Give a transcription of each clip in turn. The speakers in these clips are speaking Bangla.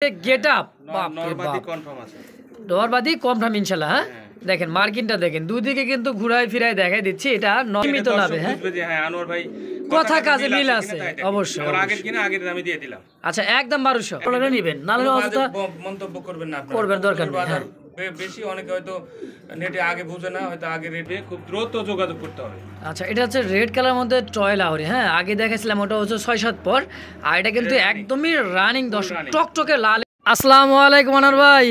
गेट अप নরমাদি কনফার্ম ইনশাআল্লাহ। হ্যাঁ দেখেন মার্কিনটা দেখেন দুদিকে কিন্তু ঘুরাই ফিরাই দেখাই দিচ্ছি, এটা নিয়মিত লাভে। হ্যাঁ হ্যাঁ আনোয়ার ভাই কথা কাজে মিল আছে অবশ্যই, আগের কিনা আগের দামে দিয়ে দিলাম। আচ্ছা একদম 1200 টাকা নেবেন, নালে অবস্থা মন্তব্য করবেন না, আপনারা করবেন দরকার নেই। বেশি অনেকে হয়তো নেটে আগে বুঝে না, হয়তো আগে রেটে খুব দ্রুত যোগাযোগ করতে হবে। আচ্ছা এটা হচ্ছে রেড কালার মধ্যে টয় লাহোরি। হ্যাঁ আগে দেখাইছিলাম ওটা হচ্ছে 6-7 পর, আর এটা কিন্তু একদমই রানিং টকটকে লাল। আসসালামু আলাইকুম আনোয়ার ভাই,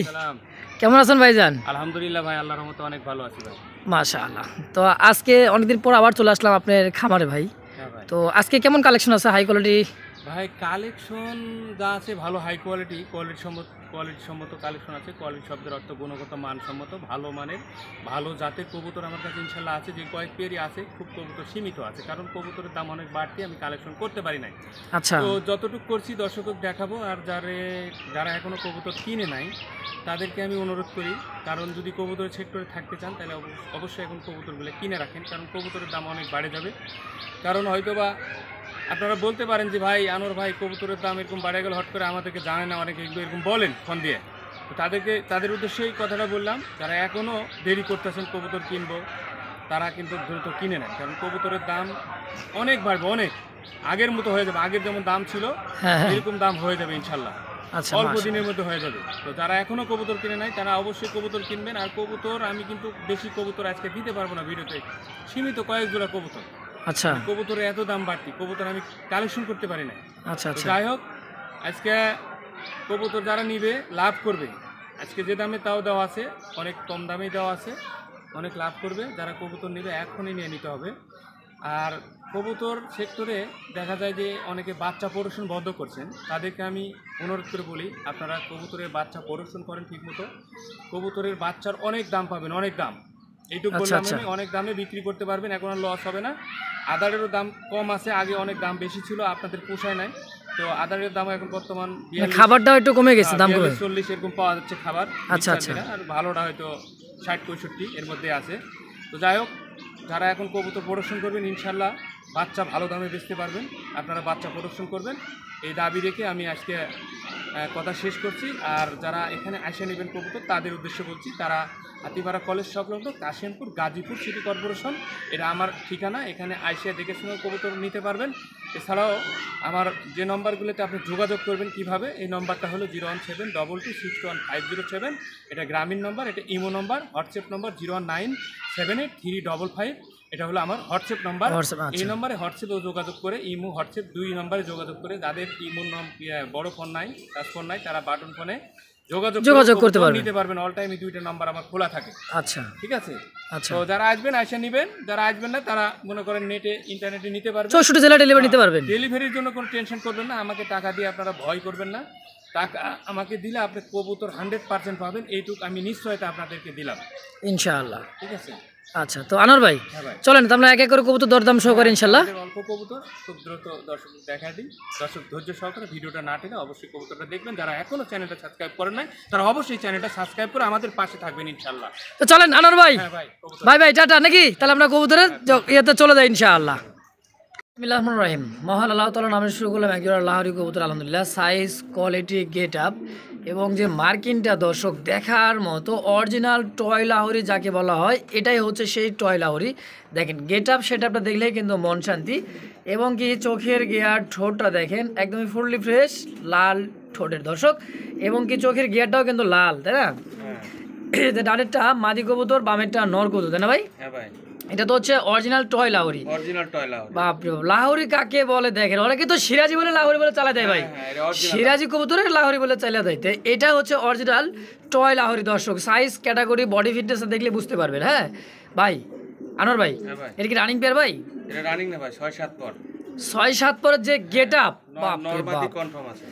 কেমন আছেন ভাইজান? আলহামদুলিল্লাহ ভাই, আল্লাহর রহমতে অনেক ভালো আছি ভাই। মাশাআল্লাহ। তো আজকে অনেকদিন পর আবার চলে আসলাম আপনার খামারে ভাই। তো আজকে কেমন কালেকশন আছে? হাই কোয়ালিটি ভাই কালেকশন যা আছে ভালো, হাই কোয়ালিটি সম্মত কালেকশন আছে। কোয়ালিটি শব্দের অর্থ গুণগত মানসম্মত, ভালো মানের ভালো জাতের কবুতর আমার কাছে ইনশাল্লাহ আছে। যে কয়েক পেয়ারই আছে খুব কবুতর সীমিত আছে, কারণ কবুতরের দাম অনেক বাড়তি, আমি কালেকশন করতে পারি নাই। আচ্ছা তো যতটুকু করছি দর্শককে দেখাবো। আর যারা এখনও কবুতর কিনে নাই তাদেরকে আমি অনুরোধ করি, কারণ যদি কবুতরের সেক্টরে থাকতে চান তাহলে অবশ্যই এখন কবুতরগুলো কিনে রাখেন, কারণ কবুতরের দাম অনেক বাড়ে যাবে। কারণ হয়তোবা আপনারা বলতে পারেন যে ভাই আনোয়ার ভাই কবুতরের দাম এরকম বাড়ে গেল হট করে, আমাদেরকে জানে না, অনেকে এগুলো এরকম বলেন ফোন দিয়ে। তো তাদের উদ্দেশ্যেই কথাটা বললাম, যারা এখনও দেরি করতেছেন কবুতর কিনবো তারা কিন্তু দ্রুত কিনে নেন, কারণ কবুতরের দাম অনেক বাড়বে, অনেক আগের মতো হয়ে যাবে। আগের যেমন দাম ছিল এরকম দাম হয়ে যাবে ইনশাল্লাহ, অল্প দিনের মধ্যে হয়ে যাবে। তো যারা এখনও কবুতর কিনে নাই তারা অবশ্যই কবুতর কিনবেন। আর কবুতর আমি কিন্তু বেশি কবুতর আজকে দিতে পারবো না ভিডিওতে, সীমিত কয়েক জোড়া কবুতর। আচ্ছা কবুতরের এত দাম বাড়তি, কবুতর আমি কালেকশন করতে পারি না। আচ্ছা আচ্ছা যাই হোক, আজকে কবুতর যারা নিবে লাভ করবে, আজকে যে দামে তাও দেওয়া আছে, অনেক কম দামেই দেওয়া আছে, অনেক লাভ করবে। যারা কবুতর নেবে এখনই নিয়ে নিতে হবে। আর কবুতর সেক্টরে দেখা যায় যে অনেকে বাচ্চা প্রোডাকশন বন্ধ করছেন, তাদেরকে আমি অনুরোধ করে বলি আপনারা কবুতরের বাচ্চা প্রোডাকশন করেন ঠিকমতো। কবুতরের বাচ্চার অনেক দাম পাবেন, অনেক দাম। এইটুকু বললাম আমি, অনেক দামে বিক্রি করতে পারবেন, এখন আর লস হবে না। আদারেরও দাম কম আছে, আগে অনেক দাম বেশি ছিল, আপনাদের পোষায় নাই। তো আদারের দাম এখন বর্তমান খাবারটাও একটু কমে গেছে, দাম কমে 40 এরকম পাওয়া যাচ্ছে খাবার। আচ্ছা আচ্ছা, আর ভালোটা হয়তো 60-65 এর মধ্যে আছে। তো যাই হোক, যারা এখন কবুতর প্রোডাকশন করবেন ইনশাল্লাহ বাচ্চা ভালো দামে বেচতে পারবেন। আপনারা বাচ্চা প্রোডাকশন করবেন এই দাবি রেখে আমি আজকে কথা শেষ করছি। আর যারা এখানে আসে নেবেন কবুতর তাদের উদ্দেশ্যে বলছি, তারা হাতিপাড়া কলেজ সংলগ্ন কাশিমপুর গাজীপুর সিটি কর্পোরেশন, এটা আমার ঠিকানা। এখানে আইসিয়া দেখে শুনে কবুতর নিতে পারবেন। এছাড়াও আমার যে নম্বরগুলোতে আপনি যোগাযোগ করবেন কিভাবে, এই নম্বরটা হলো 01722615007, এটা গ্রামীণ নম্বর, এটা ইমো নম্বর, হোয়াটসঅ্যাপ নম্বর 019783555, এটা হলো আমার হোয়াটসঅ্যাপ নম্বর। এই নম্বরে হোয়াটসঅ্যাপেও যোগাযোগ করে, ইমো হোয়াটসঅ্যাপ 2 নম্বরে যোগাযোগ করে, যাদের ইমো বড় ফোন নাই, টাচ ফোন নাই, তারা বাটন ফোনে যোগাযোগ করতে পারবেন, নিতে পারবেন। অল টাইম এই দুইটা নাম্বার আমার খোলা থাকে। আচ্ছা ঠিক আছে। আচ্ছা তো যারা আসবেন আইসা নেবেন, যারা আসবেন না তারা মনে করেন নেটে ইন্টারনেটে নিতে পারবেন। 64 জেলা ডেলিভারি নিতে পারবেন। ডেলিভারির জন্য কোনো টেনশন করবেন না, আমাকে টাকা দিয়ে আপনারা ভয় করবেন না। টাকা আমাকে দিলে আপনি কবুতর 100% পাবেন, এইটুকু আমি নিশ্চয়তা আপনাদেরকে দিলাম ইনশাআল্লাহ। ঠিক আছে। আচ্ছা তো আনোয়ার ভাই চলেন আমরা এক এক করে কবুতর দরদাম সহকারে ইনশাআল্লাহ। অল্প কবুতর খুব দ্রুত দর্শক দেখা দিই। দর্শক ধৈর্য সহকারে ভিডিওটা না টেনে অবশ্যই কবুতরটা দেখবেন। যারা এখনো চ্যানেলটা সাবস্ক্রাইব করেন নাই তারা অবশ্যই চ্যানেলটা সাবস্ক্রাইব করে আমাদের পাশে থাকবেন ইনশাআল্লাহ। তো চলেন আনোয়ার ভাই, ভাই টাটা নাকি, তাহলে আমরা কবুতরের ইয়েতে চলে যাই ইনশাআল্লাহ। বিসমিল্লাহির রহমানির রহিম। মহান আল্লাহ তাআলার নামে শুরু করলাম একজোড়া লাহোরি কবুতর। আলহামদুলিল্লাহ সাইজ কোয়ালিটি গেট আপ এবং যে মার্কিনটা দর্শক দেখার মতো অরিজিনাল টয় লাহোরি যাকে বলা হয়, এটাই হচ্ছে সেই টয় লাহোরি। দেখেন গেট আপ সেট আপটা দেখলেই কিন্তু মন শান্তি, এবং কি চোখের গিয়ার ঠোঁটটা দেখেন একদমই ফুললি ফ্রেশ লাল ঠোঁটের দর্শক, এবং কি চোখের গিয়ারটাও কিন্তু লাল, তাই না? ডানেরটা মাদি কবুতর, বামেরটা নর কবুতর, তাই না ভাই? হ্যাঁ ভাই, এটা তো হচ্ছে অরিজিনাল টয় লাহোরি। বাপরে লাহোরি কাকে বলে দেখেন, অনেকে তো সিরাজি বলে লাহোরি বলে চালা দেয় ভাই, সিরাজি কবুতরের লাহোরি বলে চালা দেয়। তো এটা হচ্ছে অরিজিনাল টয় লাহোরি দর্শক। সাইজ ক্যাটাগরি বডি ফিটনেস দেখলে বুঝতে পারবেন। হ্যাঁ ভাই আনোয়ার ভাই, এটা কি রানিং পেয়ার ভাই? এটা রানিং না ভাই, 6-7 পর। 6-7 পরের যে গেট আপ, নরমাদি কনফার্ম আছে,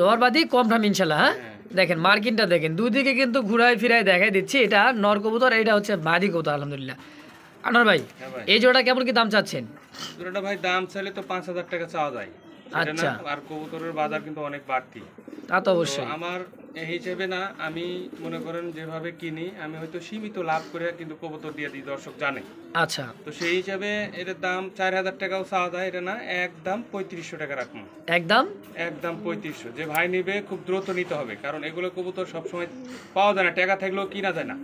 নরমাদি কনফার্ম ইনশাআল্লাহ। হ্যাঁ দেখেন মার্কিনটা দেখেন দুদিকে কিন্তু ঘুরাই ফিরাই দেখাই দিচ্ছি, এটা নর কবুতর, এটা হচ্ছে মাদি কবুতর। আলহামদুলিল্লাহ। আনোয়ার ভাই এই জোড়াটা কেমন কি দাম চাচ্ছেন? জোড়াটা ভাই দাম চাইলে তো 5000 টাকা চাওয়া যায়। আচ্ছা, আর কবুতরের বাজার কিন্তু অনেক বাড়তি, তা তো অবশ্যই। আমার এই হিসেবে না, আমি মনে করেন যেভাবে কিনি আমি হয়তো সীমিত লাভ করে কিন্তু কবুতর দিয়ে দিই, দর্শক জানে। আচ্ছা, তো সেই হিসাবে এটার দাম 4000 টাকাও চাওয়া যায়, এটা না, একদম 3500 টাকা রাখবো। একদম একদম 3500। যে ভাই নিবে খুব দ্রুত নিতে হবে, কারণ এগুলো কবুতর সবসময় পাওয়া যায় না, টাকা থাকলেও কিনা যায় না।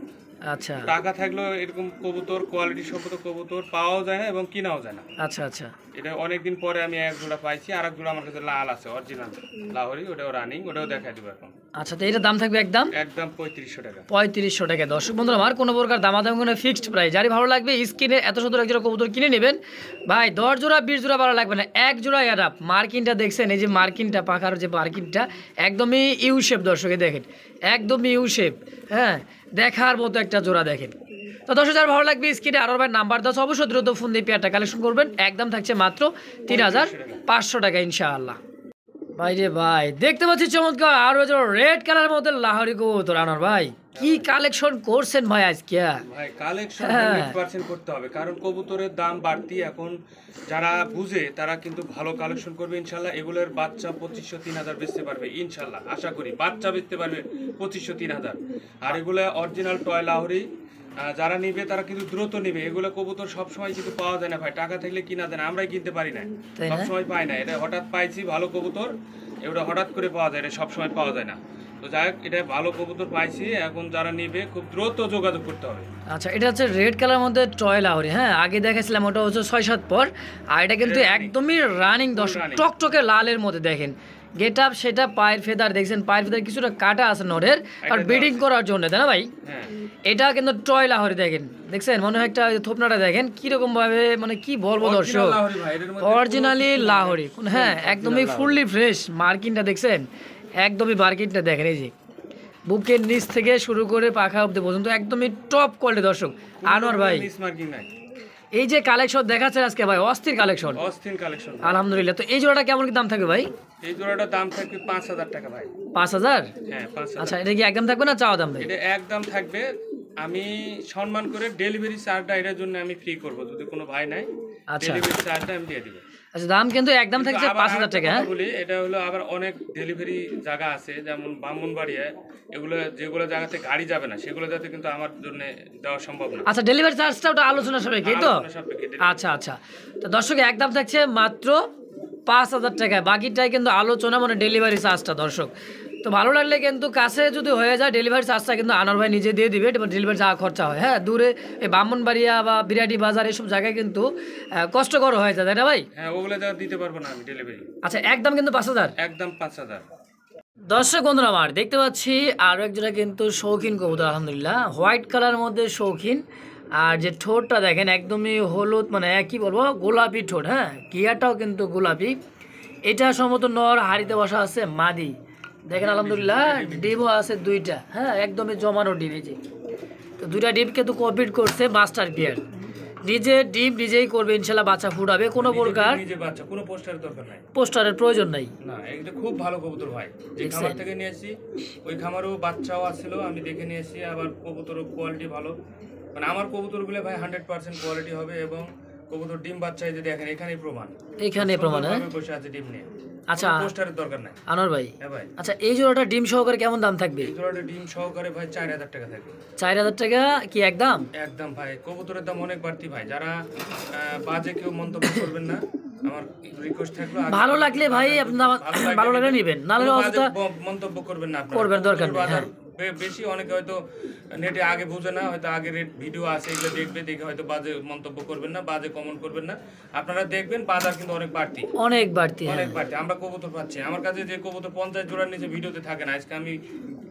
আচ্ছা টাকা থাকলেও এরকম কবুতর, কোয়ালিটি সম্পন্ন কবুতর পাওয়াও যায় না এবং কিনাও যায় না। আচ্ছা আচ্ছা এটা অনেকদিন পরে আমি এক জোড়া পাইছি, আর এক জোড়া আমার কাছে লাল আছে, অরিজিনাল লাহোরি, ওটাও রানিং, ওটাও দেখাই দিব এখন। আচ্ছা, তো এটার দাম থাকবে একদম একদম 3500 টাকা। 3500 টাকা। দর্শক বন্ধুরা আমার কোনো প্রকার দামাদামি কোনো ফিক্সড প্রাইস, যারই ভালো লাগবে স্ক্রিনে এত সুন্দর এক জোড়া কবুতর কিনে নেবেন ভাই। 10 জোড়া 20 জোড়া ভালো লাগবে না, এক জোড়া অ্যাডাপ। মার্কিনটা দেখছেন, এই যে মার্কিনটা, পাখার যে মার্কিনটা একদমই ইউ শেপ, দর্শকে দেখেন একদমই ইউ শেপ, হ্যাঁ দেখার মতো একটা জোড়া দেখেন। তো 10,000 ভালো লাগবে স্ক্রিনে আরো ভাই নাম্বার 10, অবশ্যই দ্রুত ফোন দিয়ে পেয়ারটা কালেকশন করবেন। একদম থাকছে মাত্র 3500 টাকা ইনশাআল্লাহ। ভাই রে ভাই, দেখতে পাচ্ছি চমৎকার আরো রেড কালার মধ্যে লাহোরি কবুতর। আনোয়ার ভাই কি কালেকশন করছেন ভাই আজকে? ভাই কালেকশন 100% করতে হবে, কারণ কবুতরের দাম বাড়তি এখন। যারা বুঝে তারা কিন্তু ভালো কালেকশন করবে ইনশাল্লাহ। এগুলোর বাচ্চা 2500-3000 বেচতে পারবে ইনশাল্লাহ, আশা করি বাচ্চা বেচতে পারবে 2500-3000। আর এগুলো অরিজিনাল টয় লাহোরি। যারা নিবে তারা কিন্তু দ্রুত নিবে, এগুলো কবুতর সবসময় কিন্তু পাওয়া যায় না ভাই, টাকা থাকলে কিনা যায় না, আমরাই কিনতে পারি না, সবসময় পাই না। এটা হঠাৎ পাইছি ভালো কবুতর, এটা হঠাৎ করে পাওয়া যায়, এটা সবসময় পাওয়া যায় না। তো যাই হোক, এটা ভালো কবুতর পাইছি, এখন যারা নিবে খুব দ্রুত যোগাযোগ করতে হবে। আচ্ছা, এটা হচ্ছে রেড কালার মধ্যে টয় লাহোরি, হ্যাঁ আগে দেখাছিলাম ওটা হচ্ছে 6-7 পর, আর এটা কিন্তু একদমই রানিং দর্শক, টকটকে লালের মধ্যে দেখেন গেট আপ, সেটা পায়ের ফেদার দেখছেন, পায়ের ফেদার কিছুটা কাটা আছে নরের, আর ব্রিডিং করার জন্য, তাই না ভাই? এটা কিন্তু টয় লাহোরি দেখেন, দেখছেন মনে হয় একটা থোপনাটা দেখেন কিরকম ভাবে, মানে কি বলবো দর্শক, অরিজিনালি লাহোরি, হ্যাঁ একদমই ফুললি ফ্রেশ। মার্কিনটা দেখছেন, একদমই মার্কিনটা দেখেন, এই যে বুকের নিচ থেকে শুরু করে পাখা অব্দি পর্যন্ত একদমই টপ কোয়ালিটি দর্শক। আনোয়ার ভাই এই যে কালেকশন দেখাচ্ছে আজকে ভাই, অস্থির কালেকশন, অস্থির কালেকশন আলহামদুলিল্লাহ। তো এই জোড়াটা কেমন কি দাম থাকবে ভাই? এই জোড়াটার দাম থাকবে 5000 টাকা ভাই। 5000? হ্যাঁ 5000। আচ্ছা, এটা কি একদম থাকবে না চাওয়া দাম ভাই? এটা একদম থাকবে। আমি সম্মান করে ডেলিভারি চার্জটা এটার জন্য আমি ফ্রি করব, যদি কোনো ভাই নাই ডেলিভারি চার্জটা আমি দিয়ে দিব। আচ্ছা, দাম কিন্তু একদম থাকছে 5000 টাকা। হ্যাঁ বলি, এটা হলো আবার অনেক ডেলিভারি জায়গা আছে, যেমন ব্রাহ্মণবাড়িয়া, এগুলো যেগুলো জায়গাতে গাড়ি যাবে না সেগুলো যাতে কিন্তু আমার জন্য দেওয়া সম্ভব না। আচ্ছা, ডেলিভারি চার্জটা ওটা আলোচনা সাপেক্ষে তো? আচ্ছা আচ্ছা, তো দর্শক একদম থাকছে মাত্র 5000 টাকা, বাকিটাই কিন্তু আলোচনা, মানে ডেলিভারি চার্জটা দর্শক। তো ভালো লাগলে কিন্তু কাছে যদি হয়ে যায় ডেলিভারি চার্জটা কিন্তু আনোয়ার ভাই নিজে দিয়ে দিবে, ডেলিভারি যা খরচা হয়। হ্যাঁ দূরে এই ব্রাহ্মণবাড়িয়া বা বিরাটি বাজার এসব জায়গায় কিন্তু কষ্টকর হয়ে যায়, তাই না ভাই? হ্যাঁ ওগুলো যা দিতে পারবো না আমি ডেলিভারি। আচ্ছা, একদম কিন্তু 5000, একদম 5000। দর্শক বন্ধুরা আমার দেখতে পাচ্ছি আরও একজোড়া কিন্তু শৌখিন কবুতর, আলহামদুলিল্লাহ হোয়াইট কালার মধ্যে শৌখিন। আর যে ঠোঁটটা দেখেন একদমই হলুদ, মানে কি বলবো গোলাপি ঠোঁট, হ্যাঁ গিয়াটাও কিন্তু গোলাপি। এটা সম্ভবত নর, হাড়িতে বসা আছে মাদি, দেখেন আলহামদুলিল্লাহ ডিমও আছে 2টা, হ্যাঁ একদমই জমানো ডিম। এই যে তো 2টা ডিম কিন্তু কমপ্লিট করছে মাস্টার পেয়ার, নিজে ডিম নিজেই করবে ইনশাল্লাহ, বাচ্চা ফুটাবে, কোনো প্রকার নিজে বাচ্চা, কোনো পোস্টারের দরকার নাই, পোস্টারের প্রয়োজন নাই। না এটা খুব ভালো কবুতর ভাই, যে খামার থেকে নিয়েছি ওই খামারও বাচ্চাও আসছিল, আমি দেখে নিয়েছি, আবার কবুতরও কোয়ালিটি ভালো, মানে আমার কবুতরগুলো ভাই 100% কোয়ালিটি হবে। এবং কবুতর ডিম বাচ্চা যদি দেখেন এখানেই প্রমাণ, এখানে প্রমাণ, হ্যাঁ বসে আছে ডিম নিয়ে। আচ্ছা, পোস্টারের দরকার নাই আনোয়ার ভাই। হ্যাঁ ভাই। আচ্ছা, এই জোড়াটা ডিম সহকারে কেমন দাম থাকবে? এই জোড়াটা ডিম সহকারে ভাই 4000 টাকা থাকবে। 4000 টাকা কি একদম? একদম ভাই, কবুতরের দাম অনেক বাড়তি ভাই, যারা বাজে কেউ মন্তব্য করবেন না, আমার রিকোয়েস্ট থাকলো ভালো লাগলে ভাই আপনার ভালো লাগলে নেবেন, নাহলে অযথা মন্তব্য করবেন না, করবেন দরকার নেই। হ্যাঁ বেশি অনেকে হয়তো নেটে আগে বুঝে না, হয়তো আগে ভিডিও আছে এগুলো দেখবে, দেখে হয়তো বাজে মন্তব্য করবেন না, বাজে কমেন্ট করবেন না। আপনারা দেখবেন বাজার কিন্তু অনেক বাড়তি, অনেক বাড়তি, অনেক বাড়তি। আমরা কবুতর পাচ্ছি, আমার কাছে যে কবুতর 50 জোড়ার নিচে ভিডিওতে থাকে না, আজকে আমি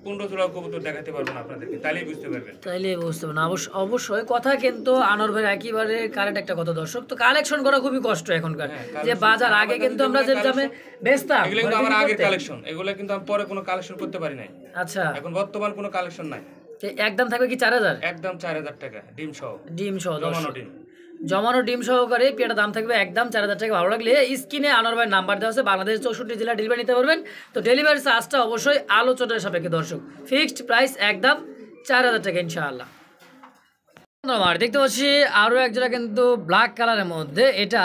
15 জোড়া কবুতর দেখাতে পারবো না আপনাদেরকে, তাইলেই বুঝতে পারবেন, তাইলে বুঝতে পারবেন। অবশ্যই কথা কিন্তু আনোয়ার ভাই একেবারে কারেক্ট একটা কথা দর্শক। তো কালেকশন করা খুবই কষ্ট এখনকার, যে বাজার আগে কিন্তু আমরা যে দামে বেচতাম, এগুলো কিন্তু আমার আগের কালেকশন, এগুলো কিন্তু আমি পরে কোনো কালেকশন করতে পারি নাই। আচ্ছা, এখন বর্তমান কোনো কালেকশন নাই। একদম থাকবে কি 4000? একদম 4000 টাকা ডিম সহ, ডিম সহ, জমানো ডিম, জমানো ডিম সহকারে পেয়ারটা দাম থাকবে একদম 4000 টাকা। ভালো লাগলে স্ক্রিনে আনোয়ার ভাই নাম্বার দেওয়া আছে, বাংলাদেশ 64 জেলা ডেলিভারি নিতে পারবেন। তো ডেলিভারি চার্জটা অবশ্যই আলোচনার সাপেক্ষে দর্শক, ফিক্সড প্রাইস একদম 4000 টাকা ইনশাআল্লাহ। আমার দেখতে পাচ্ছি আরো এক জোড়া কিন্তু ব্ল্যাক কালারের মধ্যে, এটা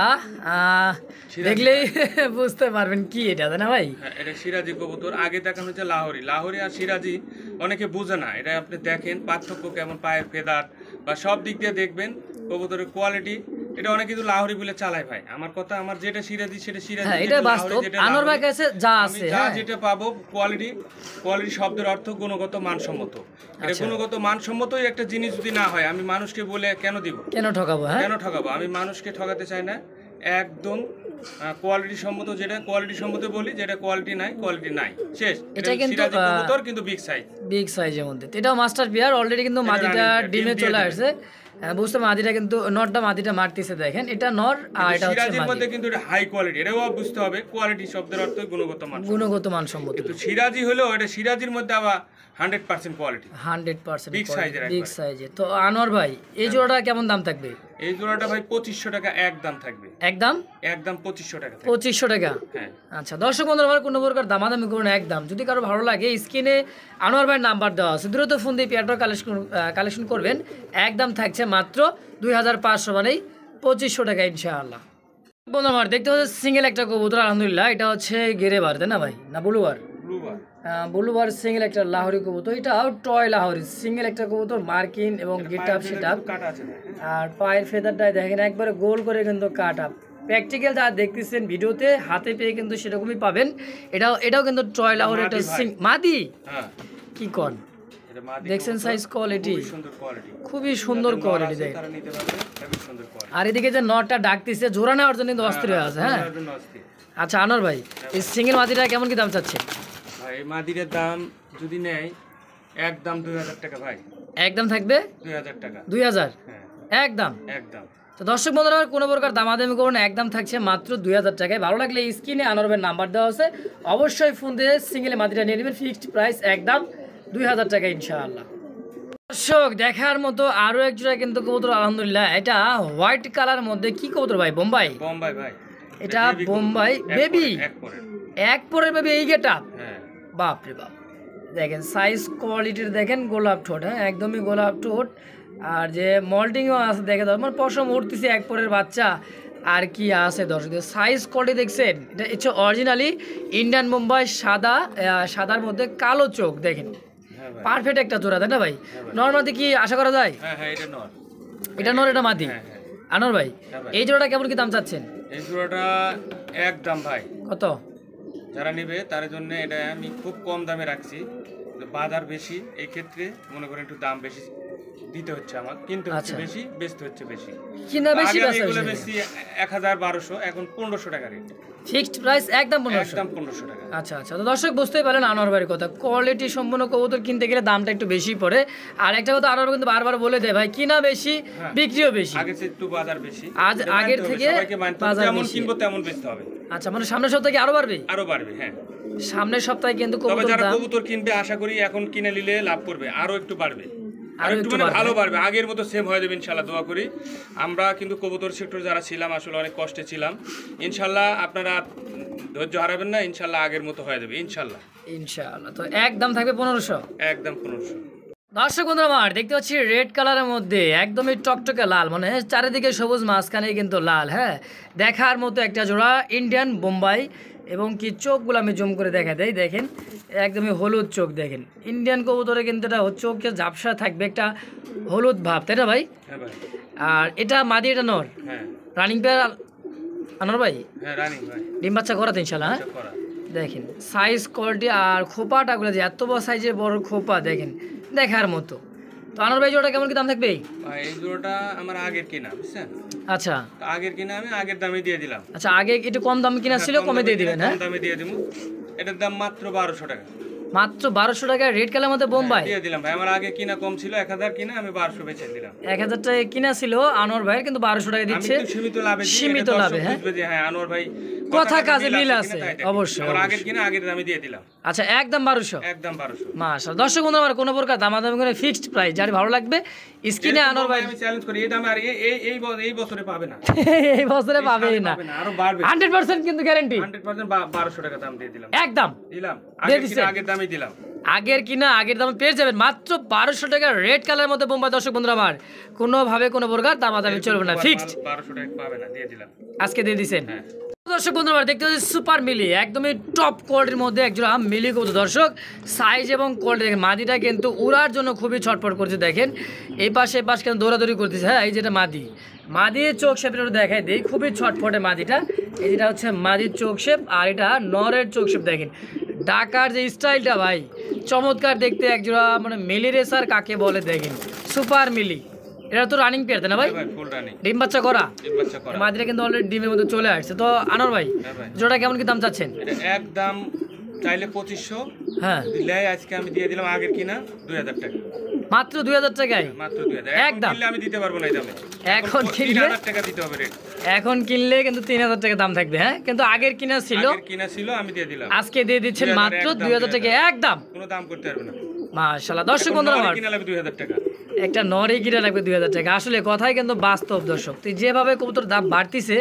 দেখলেই বুঝতে পারবেন কি এটা, তাই না ভাই? হ্যাঁ, এটা সিরাজি কবুতর। আগে দেখানো হচ্ছে লাহোরি। লাহোরি আর সিরাজি অনেকে বোঝে না, এটা আপনি দেখেন পার্থক্য কেমন, পায়ের ফেদার বা সব দিক দিয়ে দেখবেন কবুতরের কোয়ালিটি। এটা অনেকে কিন্তু লাহোরি বলে চালায় ভাই। আমার কথা, আমার যেটা সিরাজি সেটা সিরাজি, হ্যাঁ, এটা বাস্তব। আনোয়ার ভাই কাছে যা আছে, হ্যাঁ, যেটা পাবো কোয়ালিটি। কোয়ালিটি শব্দের অর্থ গুণগত মানসম্মত। এটা গুণগত মানসম্মতই একটা জিনিস যদি না হয়, আমি মানুষকে বলে কেন দিব, কেন ঠকাবো? হ্যাঁ, কেন ঠকাবো? আমি মানুষকে ঠকাতে চাই না। একদম কোয়ালিটি সম্মত, যেটা কোয়ালিটি সম্মত বলি, যেটা কোয়ালিটি নাই, কোয়ালিটি নাই, শেষ। এটা কিন্তু সিরাজি কবুতর কিন্তু বিগ সাইজ, বিগ সাইজের মধ্যে। এটাও মাস্টার বিয়ার, অলরেডি কিন্তু মাদিটা ডিমে চলে আসছে। বুঝতে মাদিটা কিন্তু নরটা মাদিটা মারতেছে, দেখেন এটা নর আর এটা হচ্ছে সিরাজির মাদি। মধ্যে কিন্তু এটা হাই কোয়ালিটি। এটাও বুঝতে হবে, কোয়ালিটি শব্দের অর্থ গুণগত মান। গুণগত মানসম্মত। কিন্তু সিরাজি হলো এটা সিরাজির মধ্যে আবার 100% কোয়ালিটি, 100% বিগ সাইজের, বিগ সাইজের। তো আনোয়ার ভাই এই জোড়াটা কেমন দাম থাকবে? এই জোড়াটা ভাই 2500 টাকা একদম থাকবে। একদম 2500 টাকা থাকবে। 2500 টাকা। হ্যাঁ, আচ্ছা দর্শক বন্ধুরা, আমার কোনো প্রকার দামাদামি করুন, একদম। যদি কারো ভালো লাগে স্ক্রিনে আনোয়ার ভাইয়ের নাম্বার দেওয়া আছে, দ্রুত ফোন দিয়ে পেয়ারটা কালেকশন করবেন। একদম থাকছে মাত্র 2500, মানে 2500 টাকা ইনশাআল্লাহ। বন্ধু আমার দেখতে হচ্ছে সিঙ্গেল একটা কবুতর, আলহামদুলিল্লাহ। এটা হচ্ছে গেরেবার, তাই না ভাই? না ব্লুবার? ব্লুবার সিঙ্গেল একটা লাহোরি কবুতর। এটাও টয় লাহোরি সিঙ্গেল একটা কবুতর, মার্কিন এবং গেট আপ সেট আপ। আর পায়ের ফেদারটাই দেখেন একবারে গোল করে কিন্তু কাট আপ। প্র্যাকটিক্যাল যা দেখতেছেন ভিডিওতে, হাতে পেয়ে কিন্তু সেরকমই পাবেন। এটাও কিন্তু টয় লাহোরি একটা মাদি। কি কন দেখছেন সাইজ, কোয়ালিটি খুবই সুন্দর কোয়ালিটি দেখেন। আর এদিকে যে নটটা ডাকতেছে জোড়া নেওয়ার জন্য কিন্তু অস্থির হয়ে আছে। হ্যাঁ, আচ্ছা আনোয়ার ভাই, এই সিঙ্গেল মাদিটা কেমন কি দাম চাচ্ছে ভাই? মাদিরের দাম যদি নেয় একদম 2000 টাকা ভাই। একদম থাকবে 2000 টাকা। 2000 হ্যাঁ, একদম। একদম। তো দর্শক বন্ধুরা, কোনো প্রকার দামাদামি করুন, একদম থাকছে মাত্র 2000 টাকায়। ভালো লাগলে স্ক্রিনে আনোয়ার ভাইয়ের নাম্বার দেওয়া আছে, অবশ্যই ফোন দিয়ে সিঙ্গেল মাদিটা নিয়ে নেবেন। ফিক্সড প্রাইস একদম 2000 টাকা ইনশাআল্লাহ। দর্শক দেখার মতো আরো এক জোড়া কিন্তু কবুতর, আলহামদুলিল্লাহ। এটা হোয়াইট কালার মধ্যে কি কবুতর ভাই? বোম্বাই? বোম্বাই ভাই, এটা বোম্বাই বেবি, এক পরের বেবি। এই গেট আপ, হ্যাঁ, বাপ রে বাপ। দেখেন সাইজ কোয়ালিটির দেখেন, গোলাপ ঠোঁট, হ্যাঁ একদমই গোলাপ ঠোঁট। আর যে মল্টিংও আছে দেখে, মানে পশম উঠতেছে এক পরের বাচ্চা। আর কি আছে দর্শক, সাইজ কোয়ালিটি দেখছেন? এটা হচ্ছে অরিজিনালি ইন্ডিয়ান বোম্বাই, সাদার মধ্যে কালো চোখ, দেখেন পারফেক্ট একটা জোড়া, তাই না ভাই? নর্মালি কি আশা করা যায়? এটা নর, এটা মাদি। আনোয়ার ভাই এই জোড়াটা কেমন কি দাম চাচ্ছেন? এই জোড়াটা একদম ভাই কত? যারা নেবে তার জন্য এটা আমি খুব কম দামে রাখছি। বাজার বেশি, এই ক্ষেত্রে মনে করেন একটু দাম বেশি দিতে হচ্ছে আমার, কিনতে হচ্ছে বেশি, বেচতে হচ্ছে বেশি। কিনা বেশি, এগুলো বেশি 1000-1200, এখন 1500 টাকা রেট। ফিক্সড প্রাইস একদম 1500? একদম 1500 টাকা। আচ্ছা আচ্ছা, তো দর্শক বুঝতেই পারেন আনোয়ার ভাইয়ের কথা। কোয়ালিটি সম্পন্ন কবুতর কিনতে গেলে দামটা একটু বেশি পড়ে। আর একটা কথা আনোয়ার কিন্তু বারবার বলে দেয়, ভাই কিনা বেশি, বিক্রিও বেশি। আগে থেকে একটু বাজার বেশি, আগের থেকে বাজার যেমন বেশি। কিনবো তেমন বেচতে হবে। আচ্ছা, মানে সামনের সপ্তাহে আরো বাড়বে? আরো বাড়বে, হ্যাঁ। সামনের সপ্তাহে কিন্তু তবে যারা কবুতর কিনবে আশা করি এখন কিনে নিলে লাভ করবে, আরো একটু বাড়বে, আরো একটু মানে ভালো বাড়বে, আগের মতো সেম হয়ে যাবে ইনশাআল্লাহ, দোয়া করি। আমরা কিন্তু কবুতর সেক্টর যারা ছিলাম আসলে অনেক কষ্টে ছিলাম, ইনশাআল্লাহ আপনারা ধৈর্য হারাবেন না, ইনশাআল্লাহ আগের মতো হয়ে যাবে ইনশাআল্লাহ। ইনশাআল্লাহ। তো একদম থাকবে 1500? একদম 1500। দর্শক বন্ধুরা আমার দেখতে পাচ্ছি রেড কালারের মধ্যে একদমই টকটকে লাল, মানে চারিদিকে সবুজ, মাঝখানে কিন্তু লাল। হ্যাঁ, দেখার মতো একটা জোড়া ইন্ডিয়ান বোম্বাই, এবং কি চোখগুলো আমি জুম করে দেখা দেয়, দেখেন একদমই হলুদ চোখ। দেখেন ইন্ডিয়ান কবুতরে কিন্তু এটা চোখে ঝাপসা থাকবে, একটা হলুদ ভাব, তাই না ভাই? হ্যাঁ ভাই। আর এটা মাদি, এটা নর? হ্যাঁ, রানিং পেয়ার আনোয়ার ভাই? হ্যাঁ রানিং ভাই, ডিম বাচ্চা করাতে ইনশাআল্লাহ। হ্যাঁ, দেখেন সাইজ কোয়ালিটি আর খোপাটাগুলো যে এত বড় সাইজের বড় খোপা, দেখেন দেখার মতো। তো আনোয়ার ভাই জোড়াটা কেমন কি দাম থাকবে? ভাই এই জোড়াটা আমার আগের কিনা, বুঝছেন? আচ্ছা, তো আগের কিনা আমি আগের দামে দিয়ে দিলাম। আচ্ছা, আগে একটু কম দামে কিনা ছিল, কমে দিয়ে দিবেন? হ্যাঁ, কম দামে দিয়ে দেবো। এটার দাম মাত্র 1200 টাকা। মাত্র 1200 টাকা রেড কালার মধ্যে বোম্বাই দিয়ে দিলাম ভাই। আমার আগে কিনা কম ছিল, 1000 কিনা, আমি 1200 বেচে দিলাম। 1000 টাকা কিনা ছিল আনোয়ার ভাই, কিন্তু 1200 টাকা দিচ্ছে। আমি সীমিত লাভে, সীমিত লাভে। হ্যাঁ, বুঝবে যে হ্যাঁ আনোয়ার ভাই কথা কাজে মিল আছে, অবশ্যই। আমার আগের কিনা আগের দামে দিয়ে দিলাম। আচ্ছা, একদম 1200? একদম 1200। মাশাআল্লাহ। দর্শক বন্ধু আমার কোনো প্রকার দামাদামি করে ফিক্সড প্রাইস, যার ভালো লাগবে স্ক্রিনে আনোয়ার ভাই। আমি চ্যালেঞ্জ করি এই দামে আর এই বছরে পাবে না। এই বছরে পাবে না, আরো বাড়বে 100% কিন্তু গ্যারান্টি। 100% 1200 টাকা দাম দিয়ে দিলাম, একদম দিলাম। দিয়ে দিছে, আগের দামই দিলাম। আগের কিনা আগের দামে পেয়ে যাবেন মাত্র 1200 টাকা রেড কালারের মধ্যে বোম্বাই। দর্শক বন্ধুরা আমার কোনোভাবে কোনো প্রকার দামাদামি চলবে না, ফিক্সড 1200 টাকা পাবে না, দিয়ে দিলাম আজকে দিয়ে দিচ্ছেন। হ্যাঁ দর্শক বন্ধুরা দেখতে পাচ্ছি সুপার মিলি, একদমই টপ কোয়ালিটির মধ্যে একজোড়া মিলি কবুতর। দর্শক সাইজ এবং কোয়ালিটি দেখেন, মাদিটা কিন্তু উড়ার জন্য খুবই ছটফট করছে। দেখেন এই পাশে কিন্তু দৌড়াদৌড়ি করতেছে। হ্যাঁ এই যেটা মাদির চোখ শেপের দেখায় দিই, খুবই ছটফটে মাদিটা। এই যেটা হচ্ছে মাদির চোখ শেপ, আর এটা নরের চোখ শেপ। দেখেন ডাকার যে স্টাইলটা ভাই চমৎকার দেখতে, একজোড়া মানে মিলি রেসার কাকে বলে দেখেন, সুপার মিলি। এটা তো রানিং পেয়ার তাই না ভাই? ফুল রানিং, ডিম বাচ্চা করা। ডিম বাচ্চা করা মাদিরা কিন্তু অলরেডি ডিমের মধ্যে চলে আসছে। তো আনোয়ার ভাই জোড়া কেমন কি দাম চাচ্ছেন? এটা একদম চাইলে 2500, হ্যাঁ দিলে আজকে আমি দিয়ে দিলাম আগের কিনা 2000 টাকা, মাত্র 2000 টাকায় মাত্র 2000। একদম কিনলে আমি দিতে পারবো না এই দামে, এখন কিনলে 3000 টাকা দিতে হবে রেট। এখন কিনলে কিন্তু 3000 টাকা দাম থাকবে। হ্যাঁ কিন্তু আগের কিনা ছিল, আগের কিনা ছিল আমি দিয়ে দিলাম, আজকে দিয়ে দিচ্ছেন মাত্র 2000 টাকা একদম। কোনো দাম করতে পারবে না মাশাআল্লাহ। দর্শক বন্ধুরা আমার কিনা লাগবে 2000 টাকা, একটা নরে কিনা লাগবে 2000 টাকা। আসলে কথাই কিন্তু বাস্তব দর্শক। তো যেভাবে কবুতর দাম বাড়তিছে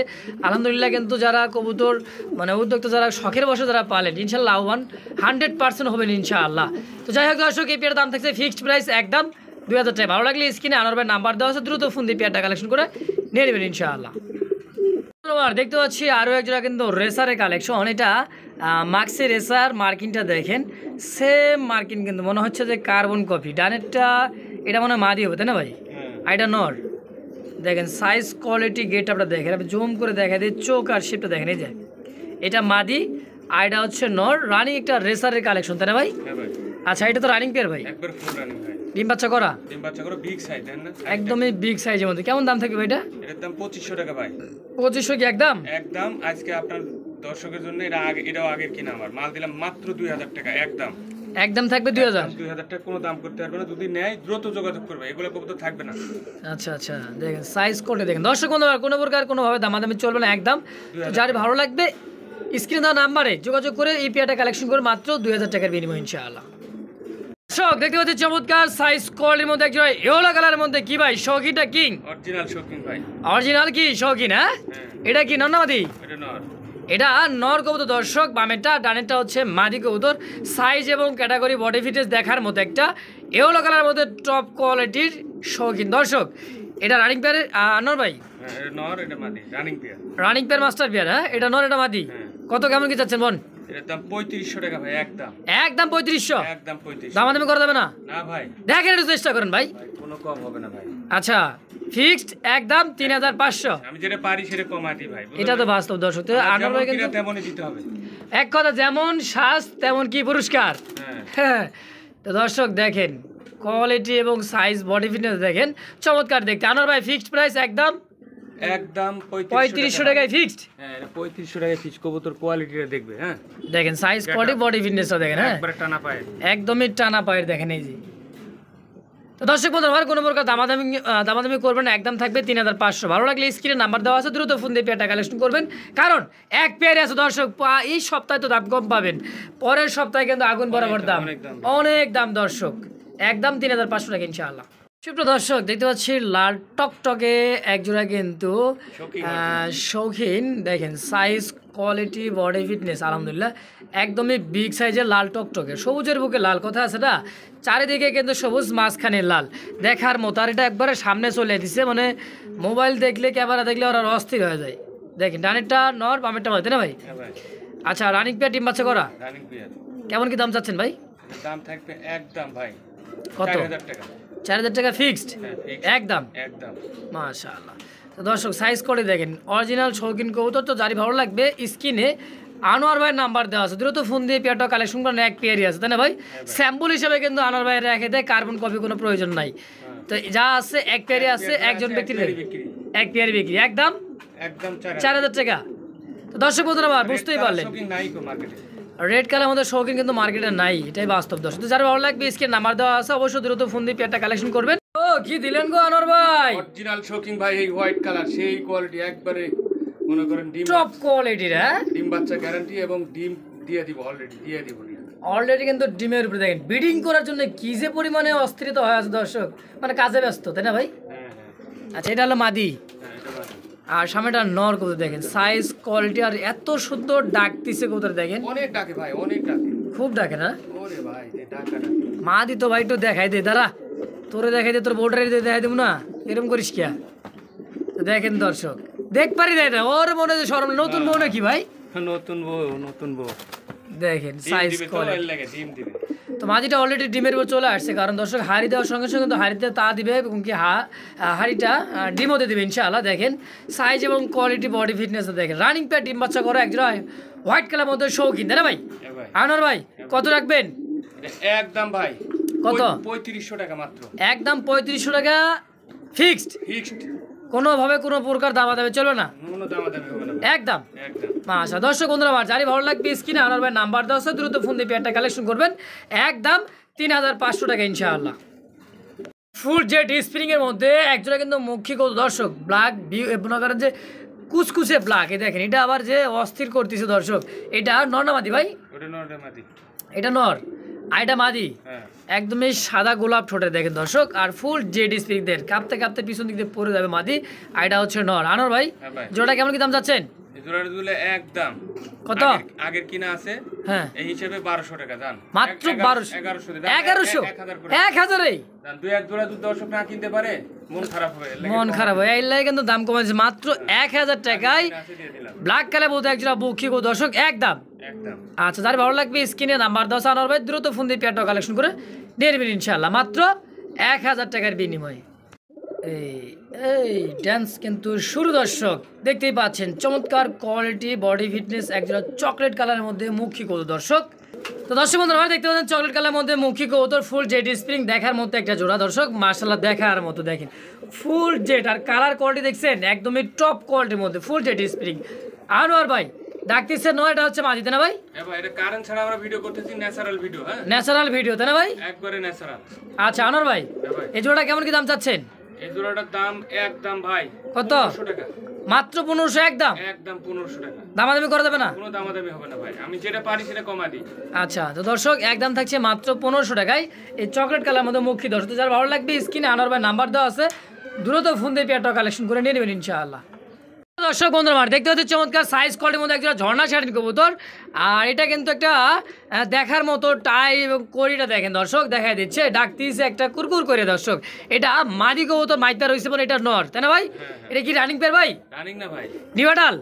আলহামদুলিল্লাহ, কিন্তু যারা কবুতর মানে উদ্যোক্তা যারা শখের বসে যারা পালেন ইনশাল্লাহ লাভবান 100% হবেন ইনশাআল্লাহ। তো যাই হোক দর্শক এই পেয়ারের দাম থাকছে ফিক্সড প্রাইস একদম 2000 টাকা। ভালো লাগলে স্ক্রিনে আনোয়ার ভাই নাম্বার দেওয়া আছে, দ্রুত ফোন দিয়ে পেয়ারটা কালেকশন করে নিয়ে নেবেন ইনশাআল্লাহ। দেখতে পাচ্ছি আরও একজোড়া কিন্তু রেসারের কালেকশন। এটা মাক্সি রেসার, মার্কিনটা দেখেন সেম মার্কিন, কিন্তু মনে হচ্ছে যে কার্বন কপি। ডানেরটা এটা মনে হয় মাদি হবে তাই না ভাই? আর এটা নর। দেখেন সাইজ কোয়ালিটি গেট আপটা দেখেন, আপনি জুম করে দেখা দিই, চোখ আর শেপটা দেখেন। এই যে এটা মাদি আর এটা হচ্ছে নর। রানিং একটা রেসারের কালেকশন তাই না ভাই? আচ্ছা এটা তো রানিং পেয়ার ভাই, একবার ফুল রানিং ভাই, ডিম বাচ্চা করা, ডিম বাচ্চা করে বিগ সাইজ দেন না, একদমই বিগ সাইজের মধ্যে। কেমন দাম থাকবে এটা? এটার দাম 2500 টাকা ভাই। 2500 কি একদম? একদম আজকে আপনার দর্শকের জন্য, এটা আগে এটাও আগের কিনা আমার মাল দিলাম মাত্র 2000 টাকা একদম। একদম থাকবে 2000? 2000 টাকা কোনো দাম করতে পারবে না, যদি নেয় দ্রুত যোগাযোগ করবে, এগুলো কবুতর থাকবে না। আচ্ছা আচ্ছা দেখেন সাইজ কোডে দেখেন। দর্শক বন্ধু কোনো প্রকার কোনোভাবে দামাদামি চলবে না একদম। তো যার ভালো লাগবে স্ক্রিনে দেওয়া নাম্বারে যোগাযোগ করে এই পেয়ারটা কালেকশন করে মাত্র 2000 টাকার বিনিময় ইনশাআল্লাহ। দর্শক দেখতে পাচ্ছি চমৎকার সাইজ কোয়ালিটির মধ্যে একজন ইয়েলো কালারের মধ্যে কি ভাই শৌখিনটা কিং? অরিজিনাল শৌখিন ভাই, অরিজিনাল কি শৌখিন? হ্যাঁ এটা কি নর না মাদি? এটা নর, এটা নর কবুতর দর্শক। বামেরটা ডানেরটা হচ্ছে মাদি কবুতর। সাইজ এবং ক্যাটাগরি বডি ফিটনেস দেখার মতো একটা ইয়েলো কালারের মধ্যে টপ কোয়ালিটির শৌখিন দর্শক। এটা রানিং পেয়ারের আনোয়ার ভাই? এটা নর, এটা মাদি, running pair, running pair master pair. হ্যাঁ এটা নর এটা মাদি। কত কেমন কি চাচ্ছেন বল? এর দাম 3500 টাকা ভাই একদম, একদম 3500? একদম 3500। দামাদামি করা যাবে না? না ভাই, দেখেন একটু চেষ্টা করেন ভাই। কোনো কম হবে না ভাই। আচ্ছা ফিক্সড একদম 3500। আমি যেটা পারি সেটা কমাই দিই ভাই, এটা তো বাস্তব দর্শক। তো আনোয়ার ভাই কিন্তু তেমনই দিতে হবে। এক কথা যেমন শ্বাস তেমন কি পুরস্কার। হ্যাঁ তো দর্শক দেখেন কোয়ালিটি এবং সাইজ বডি ফিটনেস দেখেন চমৎকার দেখতে। আনোয়ার ভাই ফিক্সড প্রাইস একদম একদম 3500 টাকায় ফিক্সড। হ্যাঁ এটা 3500 টাকায় ফিক্স। কবুতর কোয়ালিটিটা দেখবে। হ্যাঁ দেখেন সাইজ কোয়ালিটি বডি ফিটনেসটা দেখেন। হ্যাঁ একবারে টানা পায়, একদমই টানা পায়ের দেখেন এই যে। তো দর্শক বন্ধু আমার কোনো প্রকার দামাদামি করবেন না, একদম থাকবে 3500। ভালো লাগলে স্ক্রিনে নাম্বার দেওয়া আছে, দ্রুত ফোন দিয়ে পেয়ারটা কালেকশন করবেন, কারণ এক পেয়ারে আছে দর্শক। এই সপ্তাহে তো দাম কম পাবেন, পরের সপ্তাহে কিন্তু আগুন বরাবর দাম, অনেক দাম দর্শক। একদম 3500 টাকা ইনশাআল্লাহ। সুপ্রিয় দর্শক দেখতে পাচ্ছি লাল টকটকে একজোড়া কিন্তু শৌখিন। দেখেন সাইজ কোয়ালিটি বডি ফিটনেস আলহামদুলিল্লাহ একদমই বিগ সাইজের লাল টকটকে, সবুজের বুকে লাল কথা আছে না, চারিদিকে কিন্তু সবুজ মাঝখানে লাল দেখার মতো। আর এটা একবারে সামনে চলে দিছে, মানে মোবাইল দেখলে ক্যামেরা দেখলে ওরা অস্থির হয়ে যায়। দেখেন ডানেরটা নর বামেরটা মাদি না ভাই? আচ্ছা রানিং পেয়ার ডিম বাচ্চা করা, রানিং পেয়ার। কেমন কি দাম চাচ্ছেন ভাই? দাম থাকবে একদম ভাই কত? 4000 টাকা। 4000 টাকা ফিক্সড একদম? একদম মাশাআল্লাহ। তো দর্শক সাইজ করে দেখেন অরিজিনাল শৌখিন কবুতর। তো যারই ভালো লাগবে স্ক্রিনে আনোয়ার ভাইয়ের নাম্বার দেওয়া আছে, দ্রুত ফোন দিয়ে পেয়ারটা কালেকশন করেন। এক পেয়ারই আছে তাই না ভাই? স্যাম্পল হিসেবে কিন্তু আনোয়ার ভাইয়ের রেখে দেয়, কার্বন কপি কোনো প্রয়োজন নাই। তো যা আছে এক পেয়ারই আছে, একজন ব্যক্তির এক পেয়ারই বিক্রি একদম একদম 4000 টাকা। তো দর্শক বন্ধুরা আমার বুঝতেই পারলেন রেড কালার আমাদের শৌখিন কিন্তু মার্কেটে নাই, এটাই বাস্তব দর্শক। তো যারা ভালো লাগবে স্ক্রিনে নাম্বার দেওয়া আছে, অবশ্যই দ্রুত ফোন দিয়ে পেয়ারটা কালেকশন করবেন। ও কি দিলেন গো আনোয়ার ভাই? অরিজিনাল শৌখিন ভাই, এই হোয়াইট কালার সেই কোয়ালিটি, একবারে মনে করেন ডিম টপ কোয়ালিটির। হ্যাঁ ডিম বাচ্চা গ্যারান্টি এবং ডিম দিয়ে দিব, অলরেডি দিয়ে দিব। অলরেডি কিন্তু ডিমের উপরে দেখেন ব্রিডিং করার জন্য কি যে পরিমাণে অস্থিরতা হয়ে আছে দর্শক, মানে কাজে ব্যস্ত তাই না ভাই? আচ্ছা এটা হলো মাদি আর সামনেটা নর কবুতর। দেখেন সাইজ কোয়ালিটি আর এত সুন্দর ডাকতিছে কবুতর দেখেন, অনেক ডাকে ভাই, অনেক ডাকে, খুব ডাকে না? ওরে ভাই টাকাটা মাদি তো ভাই একটু দেখাই দে দাঁড়া, তোরে দেখাই দে, তোর বোর্ডারে দেখাই দেবো না, এরকম করিস কিয়া? তো দেখেন দর্শক, দেখ পারি না এটা, ওর মনে যে শরম, নতুন বউ নাকি ভাই? নতুন বউ দেখেন সাইজ কোয়ালিটি। লাগে ডিম দিবে। তো মাদিটা অলরেডি ডিমের উপর চলে আসছে, কারণ দর্শক হাড়ি দেওয়ার সঙ্গে সঙ্গে কিন্তু হাড়িতে তা দিবে এবং কি হাড়িটা ডিমও দিয়ে দিবে ইনশাআল্লাহ। দেখেন সাইজ এবং কোয়ালিটি, বডি ফিটনেস দেখেন, রানিং প্যাড ডিম বাচ্চা করে একজোড়া হোয়াইট কালার মধ্যে শৌখিন, তাই না ভাই? আনোয়ার ভাই কত রাখবেন? একদম ভাই কত? 3500 টাকা মাত্র। একদম 3500 টাকা ফিক্সড, কোনোভাবে কোনো প্রকার দামাদামি চলবে না, কোনো দামাদামি হবে না একদম। একদম। আচ্ছা দর্শক বন্ধুরা আমার জানি ভালো লাগবে, স্ক্রিনে আনার ভাই নাম্বার দেওয়া আছে, দ্রুত ফোন দিয়ে পেয়ারটা কালেকশন করবেন, একদম 3500 টাকা ইনশাআল্লাহ। ফুল জেড স্প্রিং এর মধ্যে একজোড়া কিন্তু মুখী কত দর্শক, ব্ল্যাক মনে করেন যে কুচকুচে ব্ল্যাক, এই দেখেন এটা আবার যে অস্থির করতেছে দর্শক। এটা নর না মাদি ভাই? ওটা নর মাদি। এটা নর আর এটা মাদি, হ্যাঁ একদমই সাদা গোলাপ ঠোঁটে দেখেন দর্শক, আর ফুল জেড স্প্রিং দের কাঁপতে কাঁপতে পিছন দিক দিয়ে পড়ে যাবে মাদি, আর এটা হচ্ছে নর। আনোয়ার ভাই জোড়াটা কেমন কি দাম যাচ্ছেন? জোড়াটা দিলে একদম কত? আগের কিনা আছে, হ্যাঁ এই হিসাবে 1200 টাকা দাম, মাত্র 1100 1000এই দাম। দুই এক জোড়া দুধ দর্শক না কিনতে পারে মন খারাপ হবে, মন খারাপ হয়, এই লাগে কিন্তু দাম কমাইছে মাত্র 1000 টাকায় দিয়ে দিলাম ব্ল্যাক কালার বলতে একজোড়া মুখী কত দর্শক, একদম। একদম। আচ্ছা যার ভালো লাগবে স্ক্রিনে নাম্বার দাও আনোয়ার ভাই, দ্রুত ফোন দিয়ে পেয়ারটা কালেকশন করে নিয়ে নেবেন ইনশাআল্লাহ, মাত্র 1000 টাকার বিনিময়ে। এই ড্যান্স কিন্তু শুরু দর্শক, দেখতেই পাচ্ছেন চমৎকার কোয়ালিটি, বডি ফিটনেস, একজোড়া চকলেট কালারের মধ্যে মুখী কত দর্শক। তো দর্শক বন্ধুরা আমরা দেখতে পাচ্ছেন চকলেট কালারের মধ্যে মুখী কবুতর, ফুল জেড স্প্রিং দেখার মতো একটা জোড়া দর্শক, মার্শাল্লাহ দেখার মতো, দেখেন ফুল জেড, আর কালার কোয়ালিটি দেখছেন একদমই টপ কোয়ালিটির মধ্যে ফুল জেড স্প্রিং। আনোয়ার ভাই ডাকতেছে নয়, এটা হচ্ছে মাদি, তাই না ভাই? ভাই এটা কারেন্ট ছাড়া আমরা ভিডিও করতেছি, ন্যাচারাল ভিডিও। হ্যাঁ ন্যাচারাল ভিডিও, তাই না ভাই? একবারে ন্যাচারাল। আচ্ছা আনোয়ার ভাই এই জোড়াটা কেমন কি দাম চাচ্ছেন? এই জোড়াটার দাম একদম ভাই কত? 1500 টাকা মাত্র 1500, একদম একদম 1500 টাকা। দামাদামি করা যাবে না? কোনো দামাদামি হবে না ভাই, আমি যেটা পারি সেটা কমা দিই। আচ্ছা তো দর্শক একদম থাকছে মাত্র 1500 টাকায় এই চকলেট কালার মধ্যে মুখী দর্শক। যার ভালো লাগবে স্ক্রিনে আনোয়ার ভাই নাম্বার দেওয়া আছে, দ্রুত ফোন দিয়ে পেয়ারটা কালেকশন করে নিয়ে নেবেন ইনশাআল্লাহ। দর্শক বন্ধুরা আমার দেখতে হচ্ছে চমৎকার সাইজ কোয়ালিটির মধ্যে একটা ঝর্ণা শাড়ির কবুতর, আর এটা কিন্তু একটা দেখার মতো টাই এবং কড়িটা দেখেন দর্শক, দেখাই দিচ্ছে ডাকতিছে একটা কুরকুর করে দর্শক। এটা মাদি কবুতর মাইতা রয়েছে বলে এটা নর, তাই না ভাই? এটা কি রানিং পেয়ার ভাই? রানিং না ভাই, নিউডাল।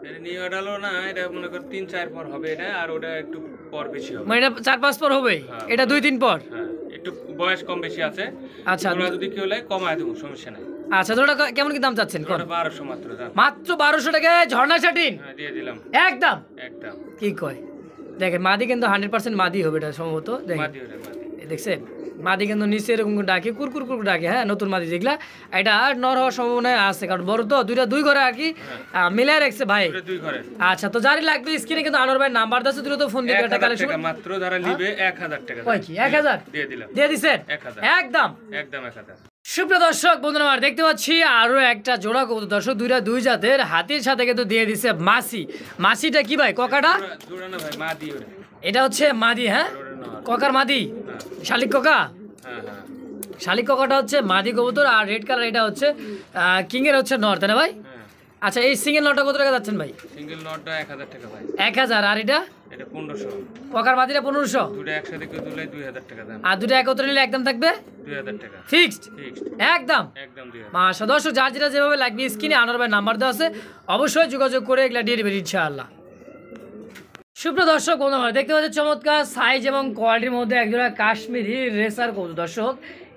এটা নিউডালও না, এটা মনে কর 3-4 পর হবে এটা, আর ওটা একটু পর বেশি হবে, মানে এটা 4-5 পর হবে, এটা 2-3 পর। হ্যাঁ একটু বয়স কম বেশি আছে। আচ্ছা তোমরা যদি কি হলে কমায় দেবো, সমস্যা নাই। আচ্ছা তোরা কেমন কি দাম চাচ্ছেন? ওটা 1200 মাত্র দাম, মাত্র 1200 টাকায় ঝর্ণা শাটিন। হ্যাঁ দিয়ে দিলাম একদম একদম। কি কয় দেখেন মাদি কিন্তু 100% মাদি হবে এটা সম্ভবত, দেখেন মাদি ওটা মাদি। দেখছেন মাদি কিন্তু নিচে এরকম ডাকে কুরকুর কুরকুর ডাকে, হ্যাঁ নতুন মাদি যেগুলা, এটা নর হওয়ার সম্ভাবনা আছে, কারণ বড় তো দুই ঘরে আর কি মিলাই রাখছে ভাই। ওটা 2 ঘরে। আচ্ছা তো জারি লাগবে স্ক্রিনে কিন্তু আনোয়ার ভাই নাম্বার দাও, দ্রুত ফোন দিয়ে একটা কালেকশন মাত্র যারা নিবে 1000 টাকা। কয় কি 1000 দিয়ে দিলাম, দিয়ে দিছেন 1000 একদম একদম 1000। সুপ্রিয় দর্শক বন্ধুরা আমার দেখতে পাচ্ছি আরো একটা জোড়া কবুতর দর্শক, দুই জাতের, হাতির সাথে কিন্তু দিয়ে দিছে মাসি। মাসিটা কি ভাই? ককাটা? জোড়া না ভাই, মাদি ওটা। এটা হচ্ছে মাদি, হ্যাঁ ককার মাদি, শালিক ককা। হ্যাঁ হ্যাঁ শালিক ককাটা হচ্ছে মাদি কবুতর, আর রেড কালার এটা হচ্ছে কিং এর হচ্ছে নর, তাই না ভাই? আচ্ছা এই সিঙ্গেল নটটা কত টাকা যাচ্ছেন ভাই? সিঙ্গেল নটটা 1000 টাকা ভাই। 1000, আর এটা? এটা 1500। ককার মাদিটা 1500, দুটো একসাথে কেউ তুলে 2000 টাকা দাম। আর দুটো একত্রে নিলে একদম থাকবে 2000 টাকা ফিক্সড ফিক্সড একদম। একদম 2000। মাশা দর্শক যার যেটা যেভাবে লাগবে স্ক্রিনে আনোয়ার ভাই নাম্বার দেওয়া আছে, অবশ্যই যোগাযোগ করে এগুলা দিয়ে দেবেন ইনশাআল্লাহ। সুপ্রিয় দর্শক বন্ধুরা দেখতে পাচ্ছেন চমৎকার সাইজ এবং কোয়ালিটির মধ্যে একজোড়া কাশ্মীরি রেসার কবুতর দর্শক।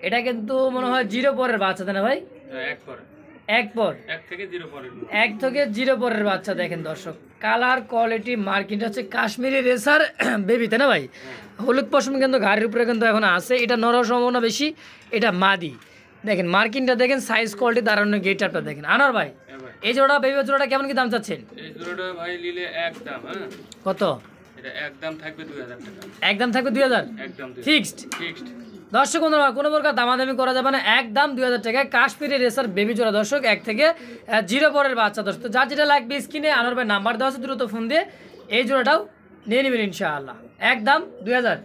এটা কিন্তু মনে হয় 0 পরের বাচ্চা, তাই না ভাই? এক পর 1 থেকে 0 পরের। 1 থেকে 0 পরের বাচ্চা দেখেন দর্শক, কালার কোয়ালিটি মার্কিনটা হচ্ছে কাশ্মীরি রেসার বেবি, তাই না ভাই? হলুদ পশম কিন্তু গাড়ির উপরে কিন্তু এখন আছে, এটা নরম সম্ভাবনা বেশি, এটা মাদি। দেখেন মার্কিনটা দেখেন, সাইজ কোয়ালিটি দারুণ, গেট আপটা দেখেন। আনার ভাই এই জোড়া বেবি জোড়াটা কেমন কি দাম চাচ্ছেন? এই জোড়াটা ভাই নিলে একদম, হ্যাঁ কত? এটা একদম থাকবে 2000 টাকা। একদম থাকবে 2000 একদম ফিক্সড ফিক্সড দর্শক বন্ধুরা, কোনো প্রকার দামাদামি করা যাবে না, একদম 2000 টাকায় কাশ্মীরি রেসার বেবি জোড়া দর্শক, 1 থেকে 0 পরের বাচ্চা দর্শক। যার যেটা লাগবে স্ক্রিনে আনোয়ার ভাই নাম্বার দেওয়া আছে, দ্রুত ফোন দিয়ে এই জোড়াটাও নিয়ে নেবেন ইনশাআল্লাহ, একদম 2000।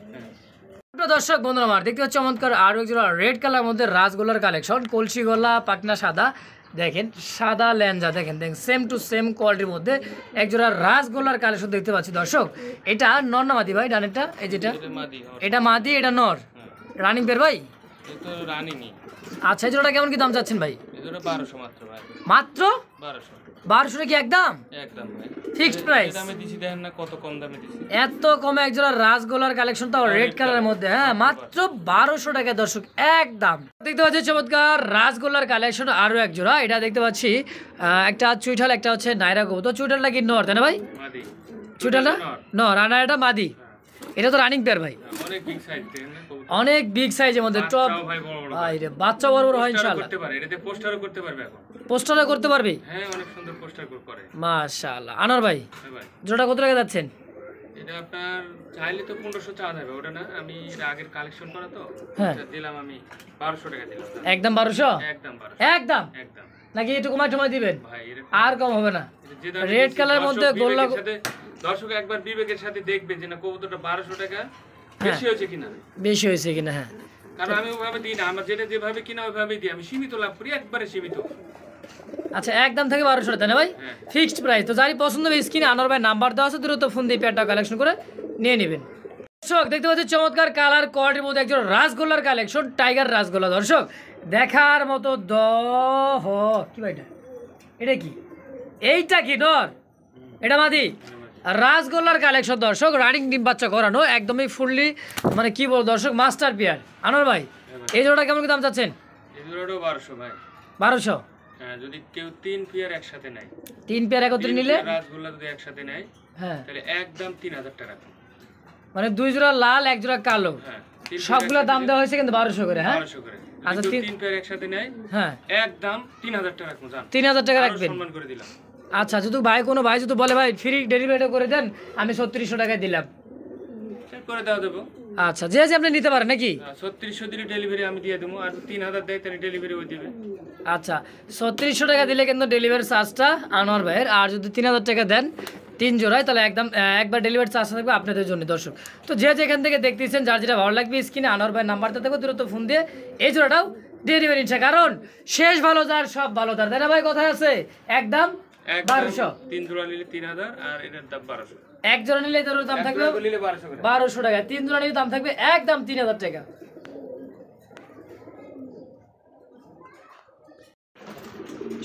দর্শক বন্ধুরা আমার দেখতে পাচ্ছি চমৎকার আরো এক জোড়া রেড কালার মধ্যে রাসগোল্লার কালেকশন, কলসি গোল্লা পাটনা সাদা, দেখেন সাদা ল্যাঞ্জা, দেখেন দেখেন সেম টু সেম কোয়ালিটির মধ্যে একজোড়া রাজগোল্লার কালেকশন দেখতে পাচ্ছি দর্শক। এটা নর না মাদি ভাই ডানেরটা? এই যেটা এটা মাদি, এটা নর। রানিং পেয়ার ভাই? আচ্ছা এই জোড়াটা কেমন কি দাম চাচ্ছেন ভাই? 1200 মাত্র ভাই। মাত্র 1200? 1200 কি একদম একদম ভাই ফিক্সড প্রাইস? দামে দিছি, দেখেন না কত কম দামে দিছি। এত কমে একজোড়া রাজগোলার কালেকশন, তাও রেড কালারের মধ্যে, হ্যাঁ মাত্র 1200 টাকা দর্শক একদম। দেখতে পাচ্ছি চমৎকার রাজগোলার কালেকশন আরো এক জোড়া। এটা দেখতে পাচ্ছি একটা চুইঠাল, একটা হচ্ছে নাইরা কবুতর। চুইঠালটা কি নর তাই না ভাই? মাদি। চুইঠালটা নর আর এটা মাদি। এটা তো রানিং পেয়ার ভাই, অনেক বিগ সাইজ, দেখেন না কবুতর। অনেক বিগ সাইজের মধ্যে টপ ভাই বড় বড় ভাই রে, বাচ্চা বড় বড় হয় ইনশাআল্লাহ। করতে পারে, এটাতে পোস্টারও করতে পারবে এখন। পোস্টারও করতে পারবে? হ্যাঁ অনেক সুন্দর পোস্টার করে। মাশাআল্লাহ। আনোয়ার ভাই হ্যাঁ ভাই, জোড়া কত টাকা যাচ্ছেন? এটা আপনার চাইলে তো 1500 চাওয়া যাবে, ওটা না আমি এর আগের কালেকশন করা তো, হ্যাঁ। এটা দিলাম আমি 1200 টাকা দিলাম। একদম 1200? একদম 1200 একদম একদম নাকি একটু কমাই টমাই দিবেন? ভাই এরকম আর কম হবে না? যে দামে রেড দিচ্ছি, কালার মধ্যে দর্শক গোল্লা বিবেকের সাথে, দর্শক একবার বিবেকের সাথে দেখবে যে না কবুতরটা 1200 টাকা বেশি হয়েছে কিনা। বেশি হয়েছে কিনা, হ্যাঁ। কারণ আমি ওইভাবে দিই না, আমার যেটা যেভাবে কিনা ওইভাবেই দিই, আমি সীমিত লাভ করি, একবারে সীমিত। আচ্ছা একদম থেকে 1200 তাই না ভাই? হ্যাঁ। Fixed price. তো যারই পছন্দ হবে স্ক্রিনে আনোয়ার ভাই নাম্বার দেওয়া আছে, দ্রুত ফোন দিয়ে পেয়ারটা কালেকশন করে নিয়ে নেবেন। দর্শক দেখতে পাচ্ছি চমৎকার কালার কোয়ালিটির মধ্যে একজন রাজগোল্লার কালেকশন, টাইগার রাজগোল্লা দর্শক দেখার মতো। কি ভাই এটা কি? এইটা কি নর? এটা মাদি? আর রাজগোল্লার কালেকশন দর্শক, রানিং ডিম বাচ্চা করানো, একদমই ফুললি মানে কি বল দর্শক মাস্টার পেয়ার। আনোয়ার ভাই এই জোড়াটা কেমন কি দাম চাচ্ছেন? এই জোড়াটাও 1200 ভাই। 1200? হ্যাঁ, যদি কেউ 3 পেয়ার একসাথে নেয়, 3 পেয়ার একত্রে নিলে রাজগোল্লা যদি একসাথে নেয়, হ্যাঁ তাহলে একদম 3000 টাকা। মানে 2 জোড়া লাল 1 জোড়া কালো, হ্যাঁ সবগুলো দাম দেওয়া হয়েছে কিন্তু 1200 করে। হ্যাঁ 1200 করে। আচ্ছা, যদি 3 পেয়ার একসাথে নেয়, হ্যাঁ একদম 3000 টাকা রাখুন, জান 3000 টাকা আরো রাখবেন। সম্মান করে দিলাম। আচ্ছা যদি কোনো ভাই যদি বলে ভাই ফ্রি ডেলিভারি করে দেন, আমি 3600 টাকায় দিলাম, চেক করে দেওয়া দেবো। আচ্ছা যে আপনি নিতে পারেন নাকি? 3600 দিলে ডেলিভারি আমি দিয়ে দেবো, আর 3000 দেয় তাহলে ডেলিভারি ওই দিবে। আচ্ছা 3600 টাকা দিলে কিন্তু ডেলিভারি চার্জটা আনোয়ার ভাইয়ের, আর যদি 3000 টাকা দেন 3 জোড়ায় তাহলে একদম একবার ডেলিভারি চার্জ থাকবে আপনাদের জন্য দর্শক। তো যে যেখান থেকে দেখতেছেন, যার যেটা ভালো লাগবে স্ক্রিনে আনোয়ার ভাইয়ের নাম্বারটা থাকবে, দ্রুত ফোন দিয়ে এই জোড়াটাও ডেলিভারি নিচ্ছে, কারণ শেষ ভালো যার সব ভালো তার, তাই না ভাই? কথা আছে একদম 1200। 3 জোড়া নিলে 3000, আর এটার দাম 1200। এক জোড়া নিলে এটার দাম থাকবে নিলে 1200 করে। 1200 টাকা। 3 জোড়া নিলে দাম থাকবে একদম 3000 টাকা।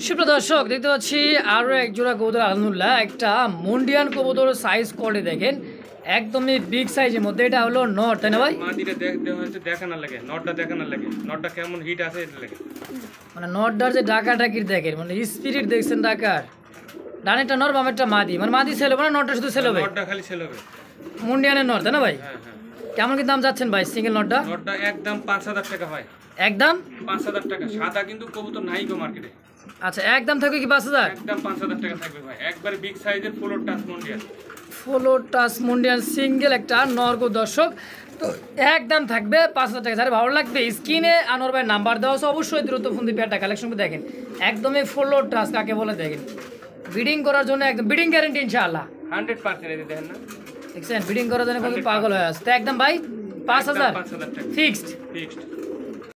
সুপ্রিয় দর্শক দেখতে পাচ্ছি আরো এক জোড়া কবুতর, আলহামদুলিল্লাহ একটা মুন্ডিয়ান কবুতর, সাইজ কোয়ালিটি দেখেন একদমই বিগ সাইজের মধ্যে। এটা হলো নর তাই না ভাই? মাদিটা দেখানোর লাগে, নটটা দেখানোর লাগে, নটটা কেমন হিট আছে এটা লাগে। মানে নটটার যে ডাকাডাকির দেখেন, মানে স্পিরিট দেখছেন ডাকার। ডানেরটা নর, বামেরটা মাদি, মানে মাদি সেল হবে না, নটটা শুধু সেল হবে? নটটা খালি সেল হবে। মুন্ডিয়ানের নর তাই না ভাই? হ্যাঁ হ্যাঁ। কেমন কি দাম যাচ্ছেন ভাই সিঙ্গেল নটটা? নটটা একদম 5000 টাকা ভাই। একদম 5000 টাকা। সাদা কিন্তু কবুতর নাই গো মার্কেটে। আচ্ছা একদম থাকবে কি 5000? একদম 5000 টাকা থাকবে ভাই, একবার বিগ সাইজের ফুল টাচ মন্ডিয়ান। ফলো টাস মুন্ডিয়ান সিঙ্গেল একটা নরগো দর্শক, তো একদম থাকবে 5000 টাকা। যারা ভালো লাগবে স্ক্রিনে আনোয়ার ভাই নাম্বার দেওয়া আছে, অবশ্যই দ্রুত ফোন দিয়ে পেয়ারটা কালেকশন করে দেখেন। একদমই ফলো টাস কাকে বলে দেখেন, ব্রিডিং করার জন্য একদম ব্রিডিং গ্যারেন্টি ইনশাআল্লাহ 100%। এই দেখেন না, দেখছেন ব্রিডিং করার জন্য কত পাগল হয়ে আসছে। তো একদম ভাই 5000 5000 টাকা ফিক্সড। ফিক্সড।